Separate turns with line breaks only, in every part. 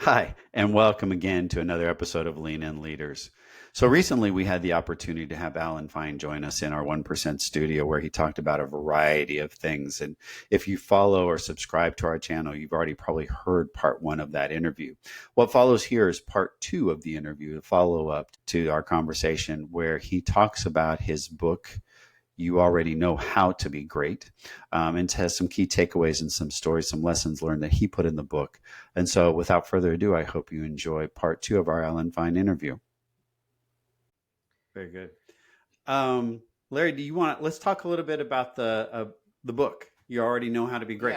Hi, and welcome again to another episode of Lean In Leaders. So recently we had the opportunity to have Alan Fine join us in our 1% studio where he talked about a variety of things. And if you follow or subscribe to our channel, you've already probably heard part one of that interview. What follows here is part two of the interview, the follow up to our conversation where he talks about his book, You Already Know How to Be Great, and has some key takeaways and some stories, some lessons learned that he put in the book. And so, without further ado, I hope you enjoy part two of our Alan Fine interview. Very good. Um, Larry, do you want? Let's talk a little bit about the book. You already know how to be great.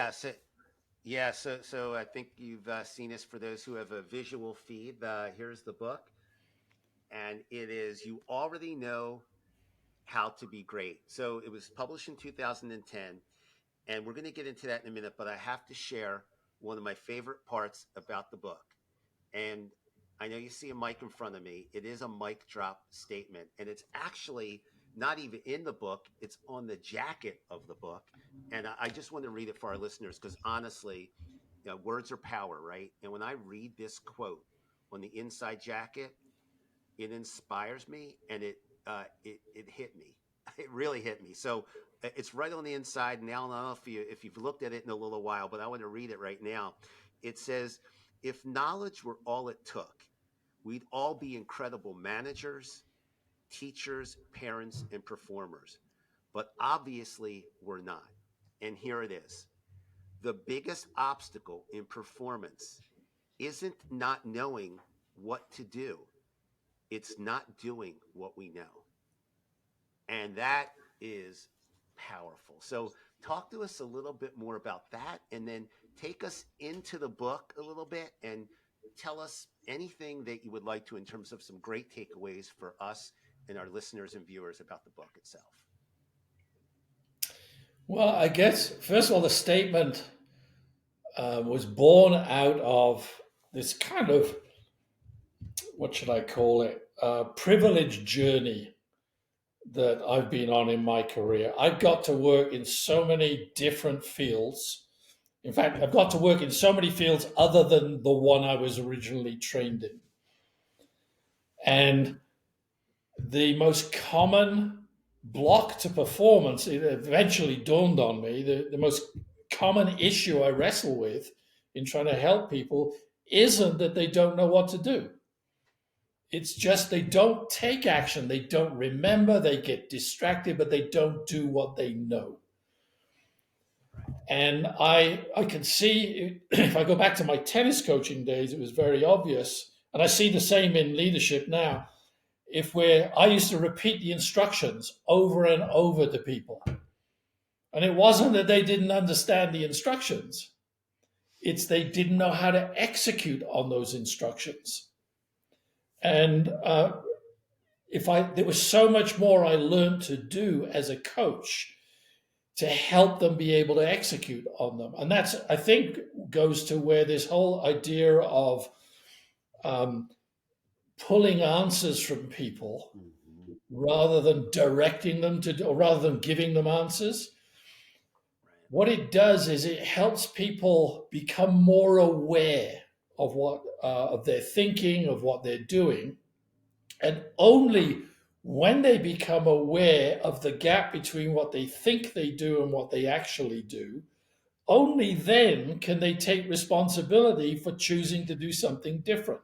Yeah, so so I think you've seen this for those who have a visual feed. Here's the book, and it is You Already Know How to Be Great. So it was published in 2010, and we're going to get into that in a minute. But I have to share one of my favorite parts about the book, and I know you see a mic in front of me. It is a mic drop statement, and it's actually not even in the book. It's on the jacket of the book. And I just want to read it for our listeners because honestly, words are power, right? And when I read this quote on the inside jacket, it inspires me and it hit me. It really hit me. So it's right on the inside. Now, I don't know if you've looked at it in a little while, but I want to read it right now. It says, "If knowledge were all it took, we'd all be incredible managers, teachers, parents, and performers. But obviously, we're not. And here it is. The biggest obstacle in performance isn't not knowing what to do, it's not doing what we know." And that is powerful. So, talk to us a little bit more about that and then take us into the book a little bit and tell us anything that you would like to in terms of some great takeaways for us and our listeners and viewers about the book itself.
Well, I guess, first of all, the statement was born out of this kind of, what should I call it, privileged journey that I've been on in my career. I've got to work in so many different fields. In fact, I've got to work in so many fields other than the one I was originally trained in. And the most common block to performance, it eventually dawned on me, the most common issue I wrestle with in trying to help people isn't that they don't know what to do. It's just they don't take action. They don't remember. They get distracted, but they don't do what they know. And I can see, if I go back to my tennis coaching days, it was very obvious. And I see the same in leadership now. I used to repeat the instructions over and over to people. And it wasn't that they didn't understand the instructions. It's they didn't know how to execute on those instructions. And there was so much more I learned to do as a coach to help them be able to execute on them. And that's, I think, goes to where this whole idea of um, pulling answers from people
Mm-hmm.
rather than directing them to, or rather than giving them answers.
Right.
What it does is it helps people become more aware of of their thinking, of what they're doing, and only when they become aware of the gap between what they think they do and what they actually do, only then can they take responsibility for choosing to do something different.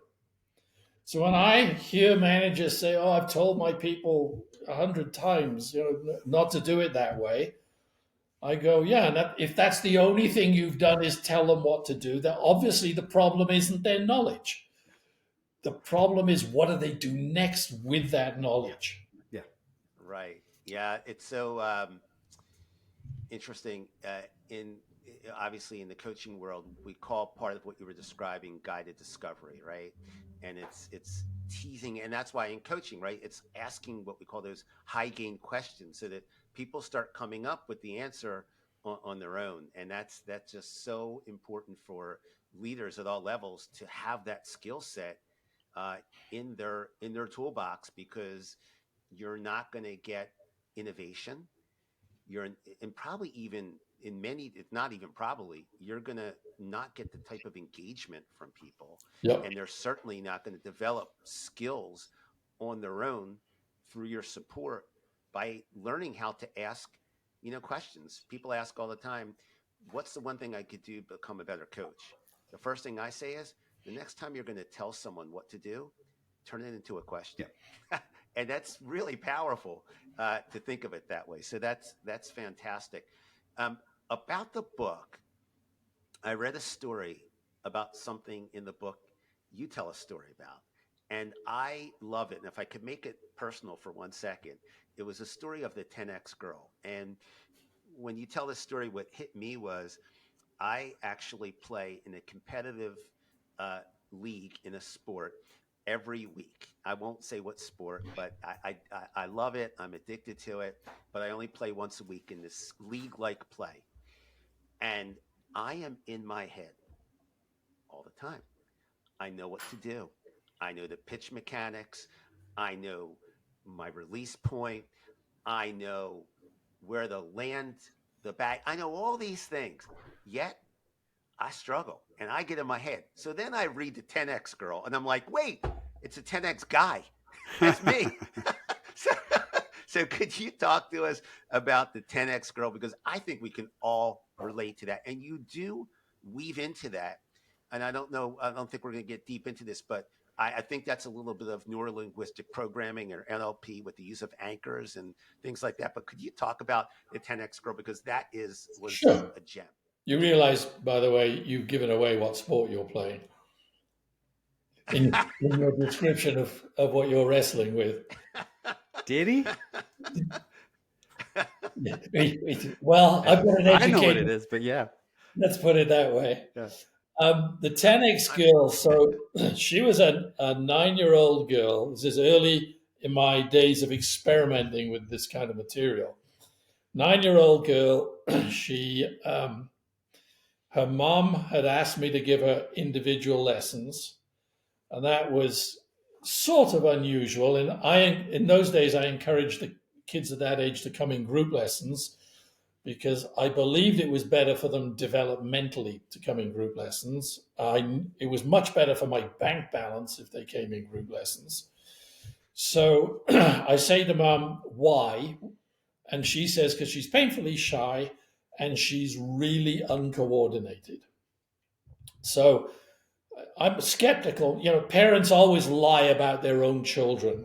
So when I hear managers say, "Oh, I've told my people 100 times, not to do it that way," I go, "Yeah, and if that's the only thing you've done is tell them what to do, then obviously the problem isn't their knowledge. The problem is what do they do next with that
Yeah.
knowledge?"
Yeah.
Right. Yeah. It's so interesting. In Obviously in the coaching world, we call part of what you were describing guided discovery, right? And it's teasing, and that's why in coaching, right, it's asking what we call those high gain questions so that people start coming up with the answer on their own. And that's just so important for leaders at all levels to have that skill set uh, in their toolbox, because you're not going to get innovation, and probably even in many, if not even probably, you're going to not get the type of engagement from people.
Yep.
And they're certainly not going to develop skills on their own through your support by learning how to ask, questions. People ask all the time, what's the one thing I could do to become a better coach? The first thing I say is, the next time you're going to tell someone what to do, turn it into a question. Yeah. And that's really powerful to think of it that way. So that's fantastic. About the book, I read a story about something in the book you tell a story about, and I love it. And if I could make it personal for 1 second, it was a story of the 10X girl. And when you tell this story, what hit me was I actually play in a competitive league in a sport every week. I won't say what sport, but I love it. I'm addicted to it, but I only play once a week in this league-like play. And I am in my head all the time. I know what to do. I know the pitch mechanics. I know my release point. I know where to land the bat. I know all these things, yet I struggle and I get in my head. So then I read the 10X girl and I'm like, wait, it's a 10X guy. That's me. So could you talk to us about the 10X girl? Because I think we can all relate to that. And you do weave into that. And I don't think we're going to get deep into this, but I think that's a little bit of neuro-linguistic programming or NLP with the use of anchors and things like that. But could you talk about the 10X girl? Because that was
Sure.
a gem.
You realize, by the way, you've given away what sport you're playing in your description of what you're wrestling with.
Did he?
Well, I've got an educated.
I know what it is, but yeah.
Let's put it that way.
Yeah.
The 10X girl, so she was a 9-year-old girl. This is early in my days of experimenting with this kind of material. 9-year-old girl, her mom had asked me to give her individual lessons, and that was sort of unusual. And in those days, I encouraged the kids at that age to come in group lessons because I believed it was better for them developmentally to come in group lessons. It was much better for my bank balance if they came in group lessons. So I say to Mom, why? And she says, because she's painfully shy and she's really uncoordinated. So I'm skeptical. Parents always lie about their own children.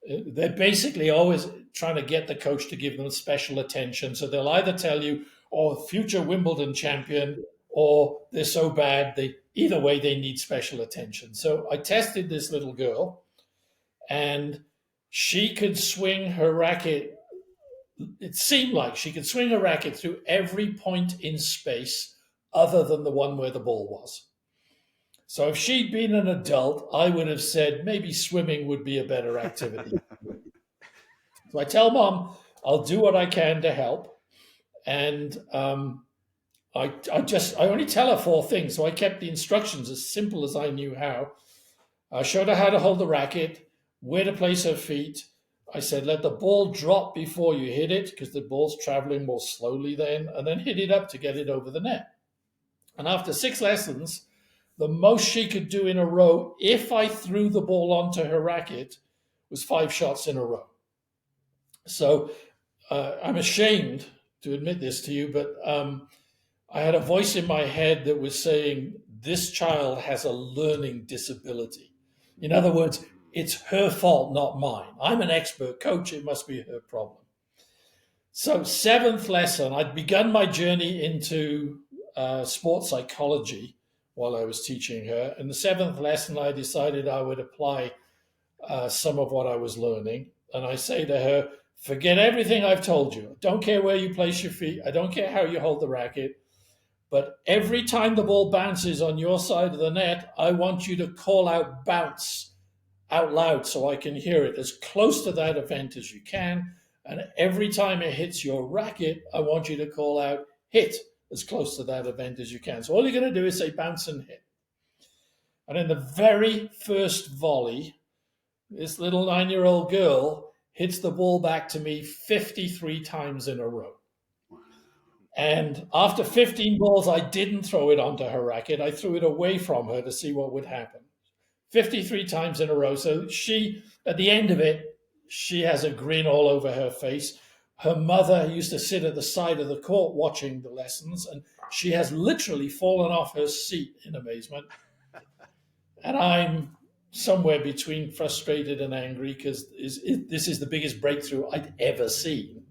They're basically always trying to get the coach to give them special attention. So they'll either tell you, future Wimbledon champion, or they're so bad, either way, they need special attention. So I tested this little girl, and she could swing her racket. It seemed like she could swing a racket through every point in space other than the one where the ball was. So if she'd been an adult, I would have said maybe swimming would be a better activity. So I tell Mom, I'll do what I can to help. And I only tell her 4 things. So I kept the instructions as simple as I knew how. I showed her how to hold the racket, where to place her feet. I said, let the ball drop before you hit it because the ball's traveling more slowly then, and then hit it up to get it over the net. And after 6 lessons, the most she could do in a row, if I threw the ball onto her racket, was 5 shots in a row. So I'm ashamed to admit this to you, but I had a voice in my head that was saying, this child has a learning disability. In other words, it's her fault, not mine. I'm an expert coach. It must be her problem. So 7th lesson, I'd begun my journey into sports psychology while I was teaching her. In the 7th lesson, I decided I would apply some of what I was learning. And I say to her, forget everything I've told you. I don't care where you place your feet. I don't care how you hold the racket. But every time the ball bounces on your side of the net, I want you to call out bounce out loud so I can hear it as close to that event as you can. And every time it hits your racket, I want you to call out hit as close to that event as you can. So all you're going to do is say bounce and hit. And in the very first volley, this little 9-year-old girl hits the ball back to me 53 times in a row. And after 15 balls, I didn't throw it onto her racket. I threw it away from her to see what would happen. 53 times in a row. So she, at the end of it, she has a grin all over her face. Her mother used to sit at the side of the court watching the lessons, and she has literally fallen off her seat in amazement. And I'm somewhere between frustrated and angry because this is the biggest breakthrough I'd ever seen.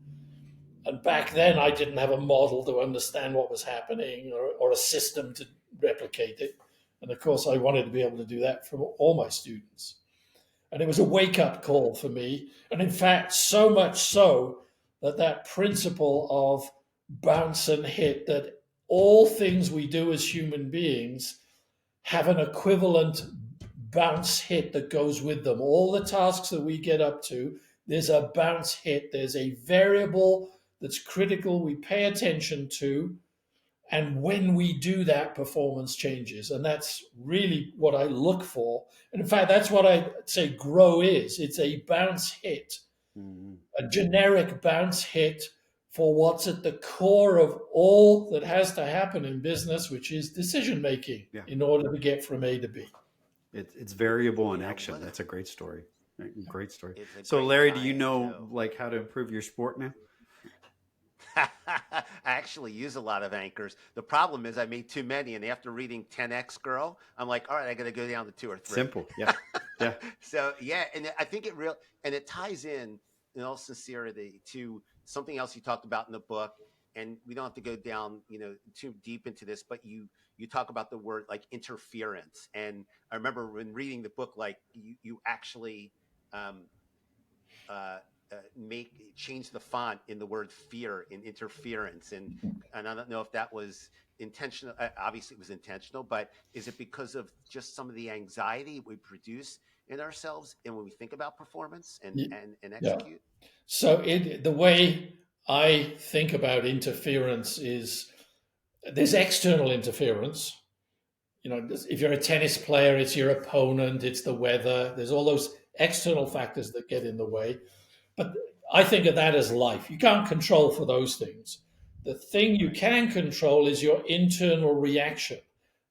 And back then, I didn't have a model to understand what was happening or a system to replicate it. And of course, I wanted to be able to do that for all my students. And it was a wake up call for me. And in fact, so much so that principle of bounce and hit, that all things we do as human beings have an equivalent bounce hit that goes with them. All the tasks that we get up to, there's a bounce hit, there's a variable that's critical we pay attention to. And when we do that, performance changes. And that's really what I look for. And in fact, that's what I say grow is. It's a bounce hit, a generic bounce hit for what's at the core of all that has to happen in business, which is decision making in order to get from A to B.
It's variable in action. That's a great story. Great story. So Larry, do you know like how to improve your sport now?
I actually use a lot of anchors. The problem is I made too many, and after reading 10X Girl, I'm like, all right, I got to go down to 2 or 3.
Simple, yeah.
So yeah, and I think it ties in all sincerity to something else you talked about in the book. And we don't have to go down, too deep into this, but you talk about the word like interference. And I remember when reading the book, like you actually change the font in the word fear in interference, and I don't know if that was intentional. Obviously it was intentional, but is it because of just some of the anxiety we produce in ourselves and when we think about performance and execute?
So the way I think about interference is there's external interference. If you're a tennis player, it's your opponent, it's the weather, there's all those external factors that get in the way. But I think of that as life. You can't control for those things. The thing you can control is your internal reaction.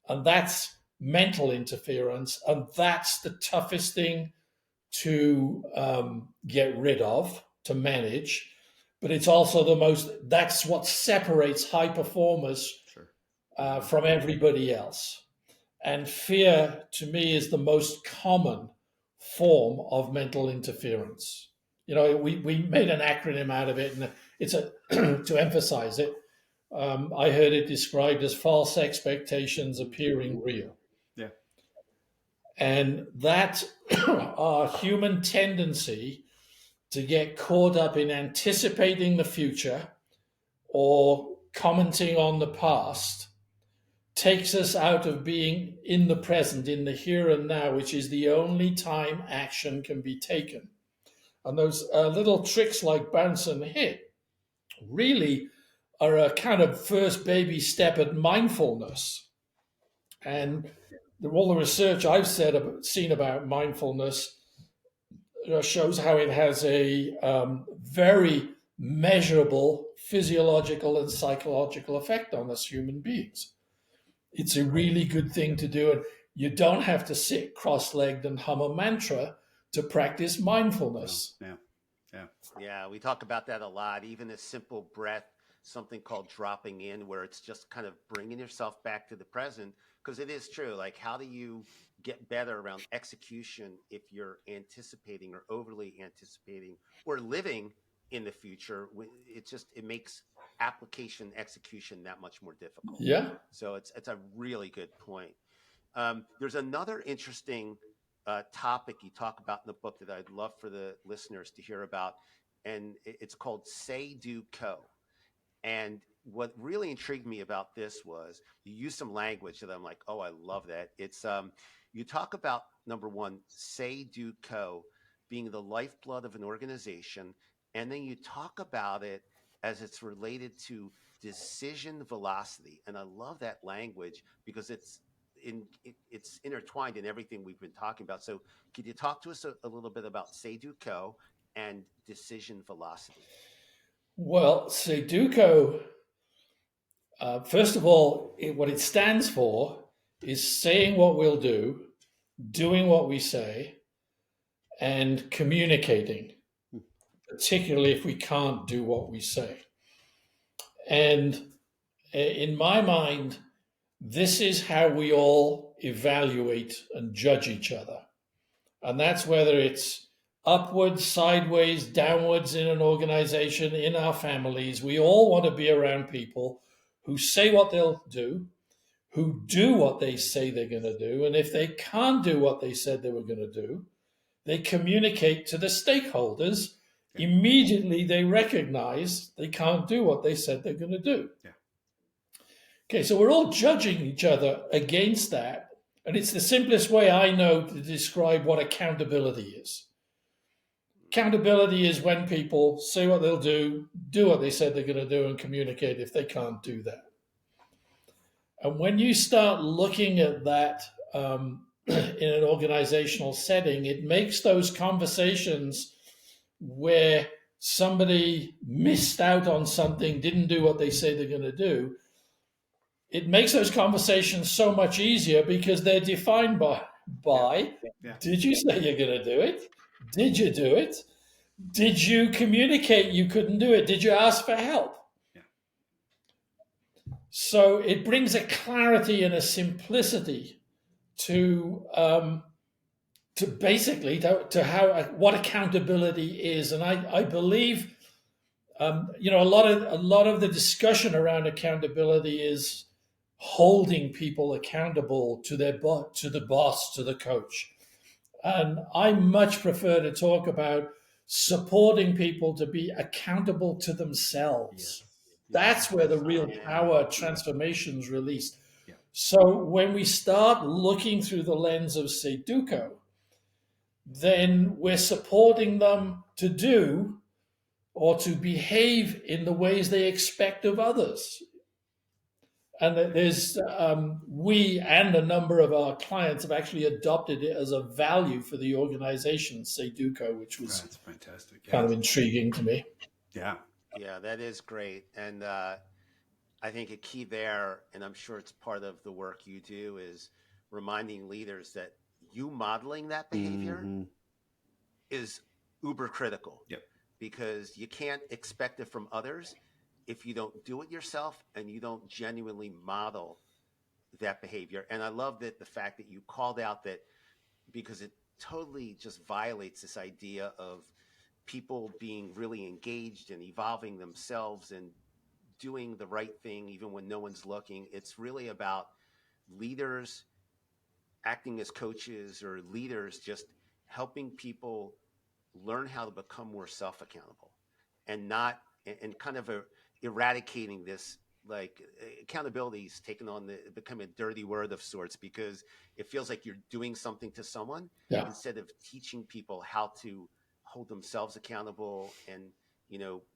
And that's mental interference. And that's the toughest thing to get rid of, to manage. But it's also that's what separates high performers from everybody else. And fear, to me, is the most common form of mental interference. We made an acronym out of it, and it's to emphasize it. I heard it described as false expectations appearing real.
Yeah.
And that's our human tendency to get caught up in anticipating the future or commenting on the past takes us out of being in the present, in the here and now, which is the only time action can be taken. And those little tricks like bounce and hit really are a kind of first baby step at mindfulness. And all the research I've seen about mindfulness shows how it has a very measurable physiological and psychological effect on us human beings. It's a really good thing to do. And you don't have to sit cross-legged and hum a mantra to practice mindfulness.
Yeah, we talk about that a lot. Even a simple breath, something called dropping in, where it's just kind of bringing yourself back to the present. Because it is true. Like, how do you get better around execution if you're anticipating or overly anticipating or living in the future? It makes application execution that much more difficult.
Yeah.
So it's a really good point. There's another interesting topic you talk about in the book that I'd love for the listeners to hear about, and it's called Say Do Co. And what really intrigued me about this was you use some language that I'm like, oh, I love that. It's you talk about, number one, Say Do Co. being the lifeblood of an organization, and then you talk about it as it's related to decision velocity. And I love that language because it's intertwined in everything we've been talking about. So could you talk to us a little bit about Say Do Co. and decision velocity?
Well, Say Do Co. First of all, what it stands for is saying what we'll do, doing what we say, and communicating, particularly if we can't do what we say. And in my mind, this is how we all evaluate and judge each other. And that's whether it's upwards, sideways, downwards in an organization, in our families. We all want to be around people who say what they'll do, who do what they say they're going to do. And if they can't do what they said they were going to do, they communicate to the stakeholders.
Yeah.
Immediately, they recognize they can't do what they said they're going to do.
Yeah.
Okay, so we're all judging each other against that. And it's the simplest way I know to describe what accountability is. Accountability is when people say what they'll do what they said they're going to do, and communicate if they can't do that. And when you start looking at that in an organizational setting, it makes those conversations where somebody missed out on something, didn't do what they say they're going to do, it makes those conversations so much easier because they're defined by did you say you're going to do it? Did you do it? Did you communicate you couldn't do it? Did you ask for help?
Yeah.
So it brings a clarity and a simplicity to basically to how what accountability is. And I believe a lot of the discussion around accountability is holding people accountable to their to the boss, to the coach. And I much prefer to talk about supporting people to be accountable to themselves.
Yes.
That's where the real power transformation is released.
Yeah.
So when we start looking through the lens of Sudoku, then we're supporting them to do or to behave in the ways they expect of others. And there's we and a number of our clients have actually adopted it as a value for the organization, Sudoku, which was
That's fantastic. Yeah.
kind of intriguing to me.
Yeah.
Yeah, that is great. And I think a key there, and I'm sure it's part of the work you do, is reminding leaders that you modeling that behavior is uber critical.
Yep.
Because you can't expect it from others if you don't do it yourself and you don't genuinely model that behavior. And I love that the fact that you called out that, because it totally just violates this idea of people being really engaged and evolving themselves and doing the right thing even when no one's looking. It's really about leaders acting as coaches or leaders just helping people learn how to become more self-accountable and not and kind of eradicating this, like accountability is taken on become a dirty word of sorts, because it feels like you're doing something to someone instead of teaching people how to hold themselves accountable and,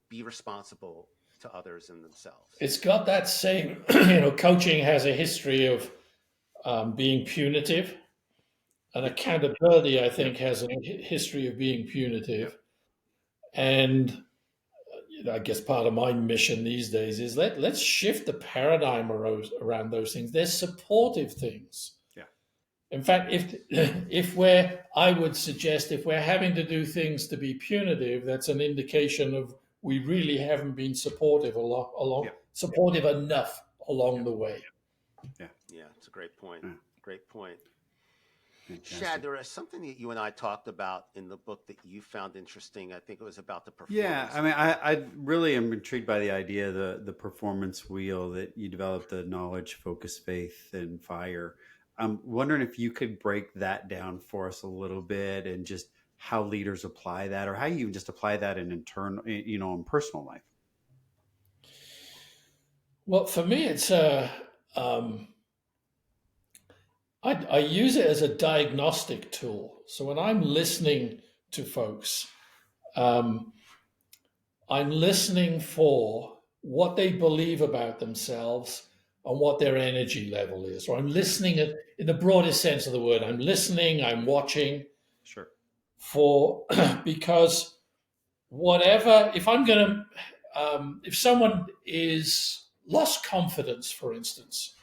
be responsible to others and themselves.
It's got that same, coaching has a history of being punitive, and accountability, I think, has a history of being punitive. And I guess part of my mission these days is let's shift the paradigm around those things. They're supportive things.
Yeah.
In fact, I would suggest if we're having to do things to be punitive, that's an indication of we really haven't been supportive supportive enough along the way.
Yeah, it's a great point. Great point.
Fantastic.
Shad, there is something that you and I talked about in the book that you found interesting. I think it was about the performance.
Yeah, I mean, I really am intrigued by the idea, the performance wheel that you developed, the knowledge, focus, faith, and fire. I'm wondering if you could break that down for us a little bit, and just how leaders apply that, or how you just apply that in personal life.
Well, for me, it's I use it as a diagnostic tool. So when I'm listening to folks, I'm listening for what they believe about themselves and what their energy level is. Or I'm listening in the broadest sense of the word. I'm listening, I'm watching.
Sure.
Because whatever, if I'm going to, if someone is lost confidence, for instance,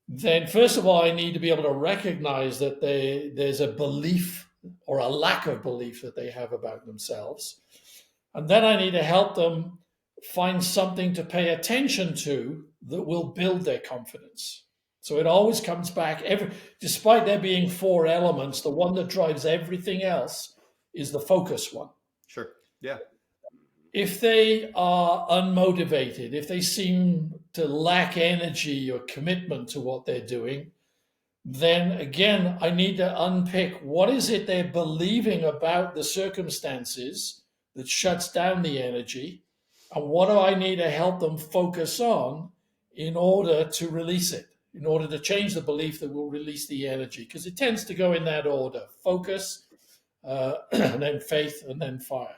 then first of all, I need to be able to recognize that there's a belief or a lack of belief that they have about themselves. And then I need to help them find something to pay attention to that will build their confidence. So it always comes back, despite there being 4 elements, the one that drives everything else is the focus one.
Sure. Yeah.
If they are unmotivated, if they seem to lack energy or commitment to what they're doing, then again, I need to unpick what is it they're believing about the circumstances that shuts down the energy, and what do I need to help them focus on in order to release it, in order to change the belief that will release the energy, because it tends to go in that order: focus, and then faith, and then fire.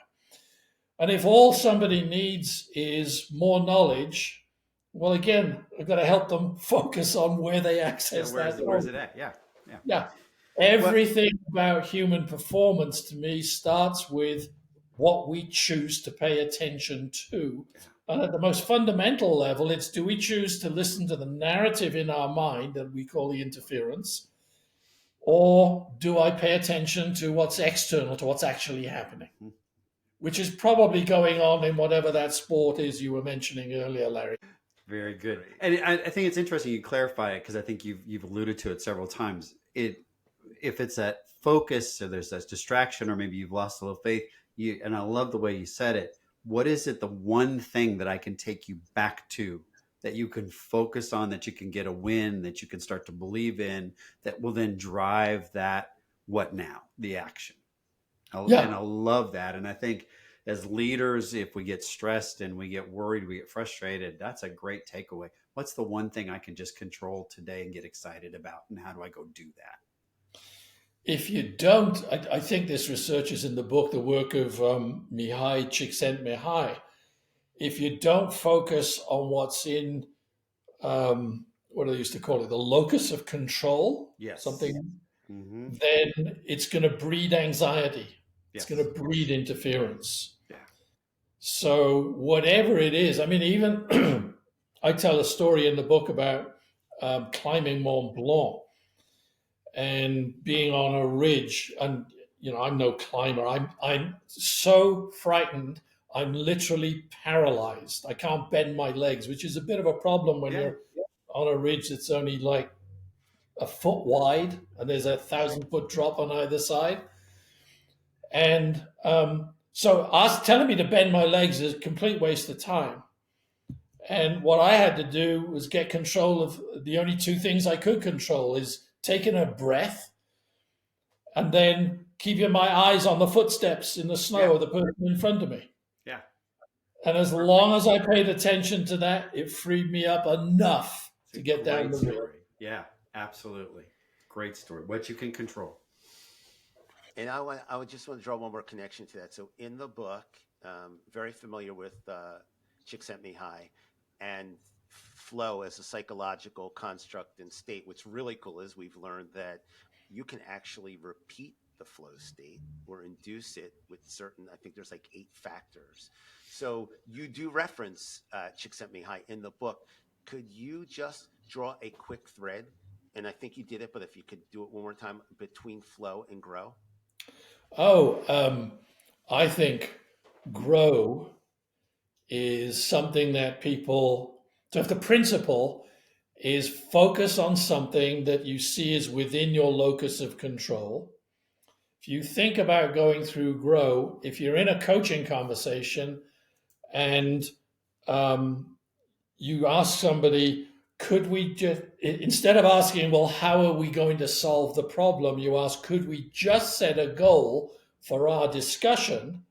And if all somebody needs is more knowledge, well, again, I've got to help them focus on where they access that.
Where's it at? Yeah.
Yeah. Everything about human performance to me starts with what we choose to pay attention to. And at the most fundamental level, it's, do we choose to listen to the narrative in our mind that we call the interference? Or do I pay attention to what's external, to what's actually happening? Which is probably going on in whatever that sport is you were mentioning earlier, Larry.
Very good. And I think it's interesting you clarify it, because I think you've alluded to it several times. If it's that focus, or there's that distraction, or maybe you've lost a little faith, and I love the way you said it. What is it, the one thing that I can take you back to, that you can focus on, that you can get a win, that you can start to believe in, that will then drive that what now, the action? And I love that. And I think as leaders, if we get stressed and we get worried, we get frustrated, that's a great takeaway. What's the one thing I can just control today and get excited about? And how do I go do that?
If you don't, I think this research is in the book, the work of Mihai Csikszentmihalyi. If you don't focus on what's in, what do they used to call it, the locus of control, something, then it's going to breed anxiety. It's going to breed interference. Yeah. So whatever it is, I mean, even I tell a story in the book about climbing Mont Blanc and being on a ridge. And, I'm no climber. I'm so frightened. I'm literally paralyzed. I can't bend my legs, which is a bit of a problem when you're on a ridge that's only like a foot wide and there's 1,000-foot drop on either side. And so telling me to bend my legs is a complete waste of time. And what I had to do was get control of the only 2 things I could control, is taking a breath and then keeping my eyes on the footsteps in the snow of the person in front of me.
Yeah.
And as long as I paid attention to that, it freed me up enough to get down the road.
Yeah, absolutely. Great story. What you can control.
And I would just want to draw one more connection to that. So in the book, very familiar with Csikszentmihalyi and flow as a psychological construct and state. What's really cool is we've learned that you can actually repeat the flow state or induce it with certain, I think there's like 8 factors. So you do reference Csikszentmihalyi in the book. Could you just draw a quick thread? And I think you did it, but if you could do it one more time, between flow and grow.
I think grow is something that people, so if the principle is focus on something that you see is within your locus of control. If you think about going through grow, if you're in a coaching conversation and you ask somebody, could we just, instead of asking, well, how are we going to solve the problem? You ask, could we just set a goal for our discussion?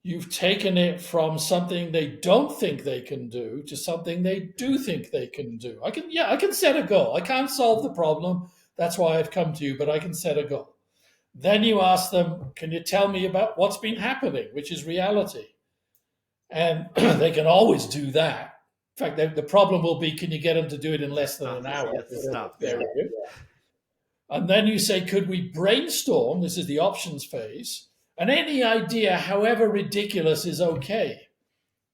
You've taken it from something they don't think they can do to something they do think they can do. I can set a goal. I can't solve the problem. That's why I've come to you, but I can set a goal. Then you ask them, can you tell me about what's been happening, which is reality? And they can always do that. In fact, the problem will be, can you get them to do it in less than an hour?
Stop.
And then you say, could we brainstorm? This is the options phase. And any idea, however ridiculous, is okay.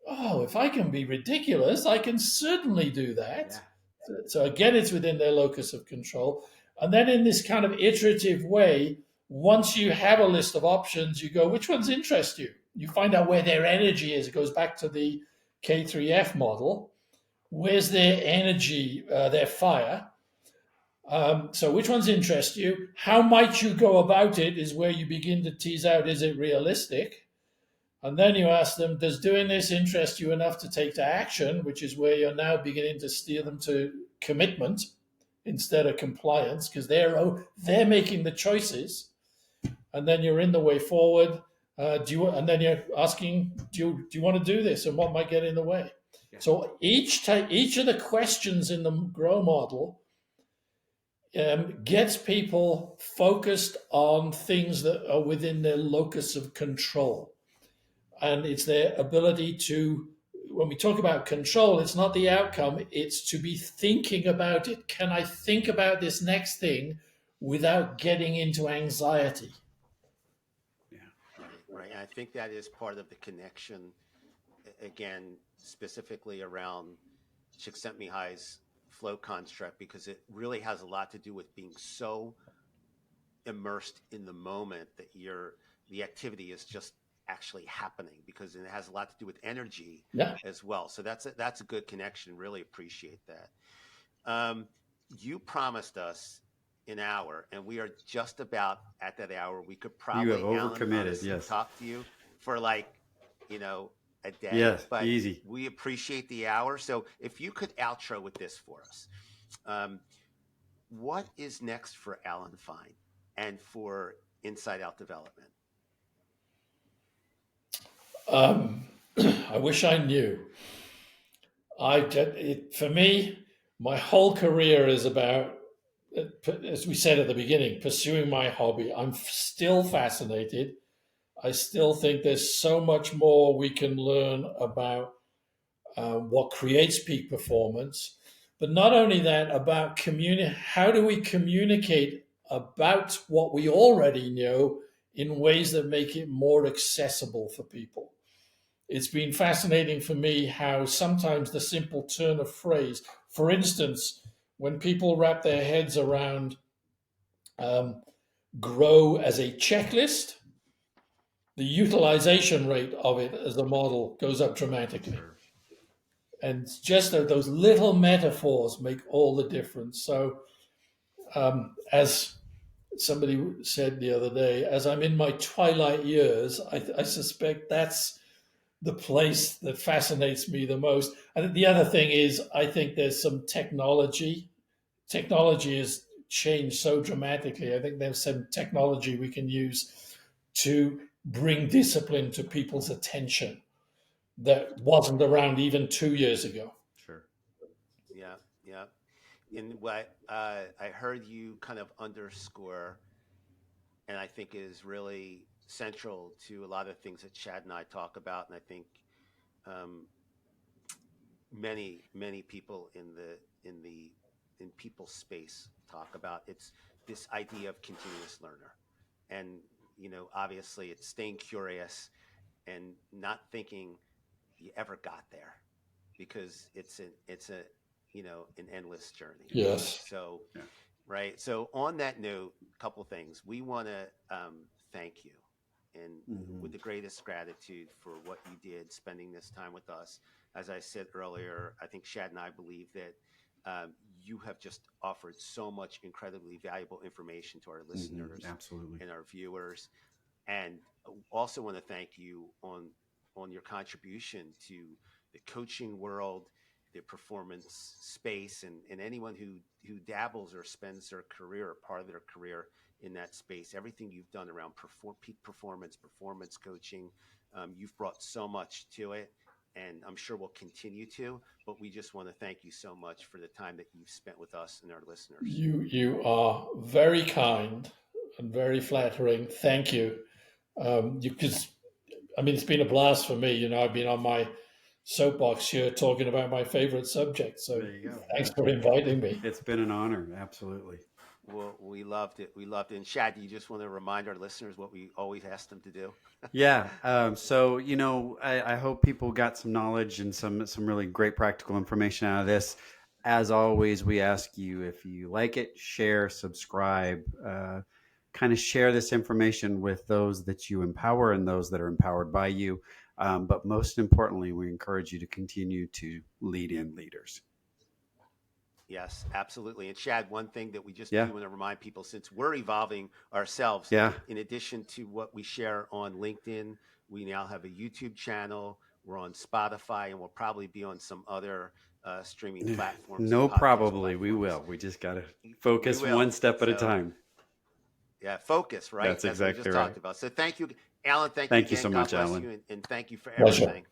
oh, if I can be ridiculous, I can certainly do that.
Yeah.
So again, it's within their locus of control. And then in this kind of iterative way, once you have a list of options, you go, which ones interest you? You find out where their energy is. It goes back to the K3F model. Where's their energy, their fire? So which ones interest you? How might you go about it is where you begin to tease out, is it realistic? And then you ask them, does doing this interest you enough to take to action, which is where you're now beginning to steer them to commitment instead of compliance, because they're making the choices. And then you're in the way forward. And then you're asking, do you want to do this, and what might get in the way?
Yeah.
So each of the questions in the GROW model gets people focused on things that are within their locus of control. And it's their ability to, when we talk about control, it's not the outcome, it's to be thinking about it. Can I think about this next thing without getting into anxiety?
Yeah, right. And I think that is part of the connection, again, specifically around Csikszentmihalyi's flow construct, because it really has a lot to do with being so immersed in the moment that the activity is just actually happening, because it has a lot to do with energy as well. So that's a good connection. Really appreciate that. You promised us an hour, and we are just about at that hour. We could probably,
you have overcommitted. Yes,
talk to you for like, a day.
Yes,
but
easy.
We appreciate the hour. So if you could outro with this for us, what is next for Alan Fine and for Inside Out Development?
I wish I knew. For me, my whole career is about, as we said at the beginning, pursuing my hobby. I'm still fascinated. I still think there's so much more we can learn about what creates peak performance. But not only that, about how do we communicate about what we already know in ways that make it more accessible for people. It's been fascinating for me how sometimes the simple turn of phrase, for instance, when people wrap their heads around GROW as a checklist, the utilization rate of it as a model goes up dramatically. And just those little metaphors make all the difference. So as somebody said the other day, as I'm in my twilight years, I suspect that's the place that fascinates me the most. And the other thing is, I think there's some technology. Technology has changed so dramatically. I think there's some technology we can use to bring discipline to people's attention that wasn't around even 2 years ago.
Sure. Yeah. And what I heard you kind of underscore, and I think is really central to a lot of things that Chad and I talk about, and I think many people in people's space talk about, it's this idea of continuous learner. And obviously it's staying curious and not thinking you ever got there, because it's an endless journey.
Yes.
So right. So on that note, a couple things. We want to thank you, and with the greatest gratitude for what you did, spending this time with us. As I said earlier, I think Shad and I believe that you have just offered so much incredibly valuable information to our listeners,
absolutely,
and our viewers. And also want to thank you on your contribution to the coaching world, the performance space, and anyone who dabbles or spends their career or part of their career in that space. Everything you've done around peak performance coaching, you've brought so much to it, and I'm sure we'll continue to. But we just want to thank you so much for the time that you've spent with us and our listeners.
You are very kind and very flattering. Thank you. Because it's been a blast for me. I've been on my soapbox here talking about my favorite subject. So
there you go.
Thanks for inviting me.
It's been an honor. Absolutely.
Well, we loved it. We loved it. And Shad, do you just want to remind our listeners what we always ask them to do?
Yeah. So, I hope people got some knowledge and some really great practical information out of this. As always, we ask you, if you like it, share, subscribe, kind of share this information with those that you empower and those that are empowered by you. But most importantly, we encourage you to continue to lead in leaders.
Yes, absolutely. And Shad, one thing that we just
Yeah.
do want to remind people, since we're evolving ourselves,
Yeah.
in addition to what we share on LinkedIn, we now have a YouTube channel. We're on Spotify, and we'll probably be on some other streaming platforms.
No,
and podcast
probably we
platforms.
will. We just got to
We
focus
will.
one step at a
So,
time.
yeah, focus, right?
That's
What we
exactly
just
right.
talked about. So thank you, Alan. Thank you
Thank you
again.
so
God
much,
bless
Alan.
you, and thank you for
Pleasure.
everything.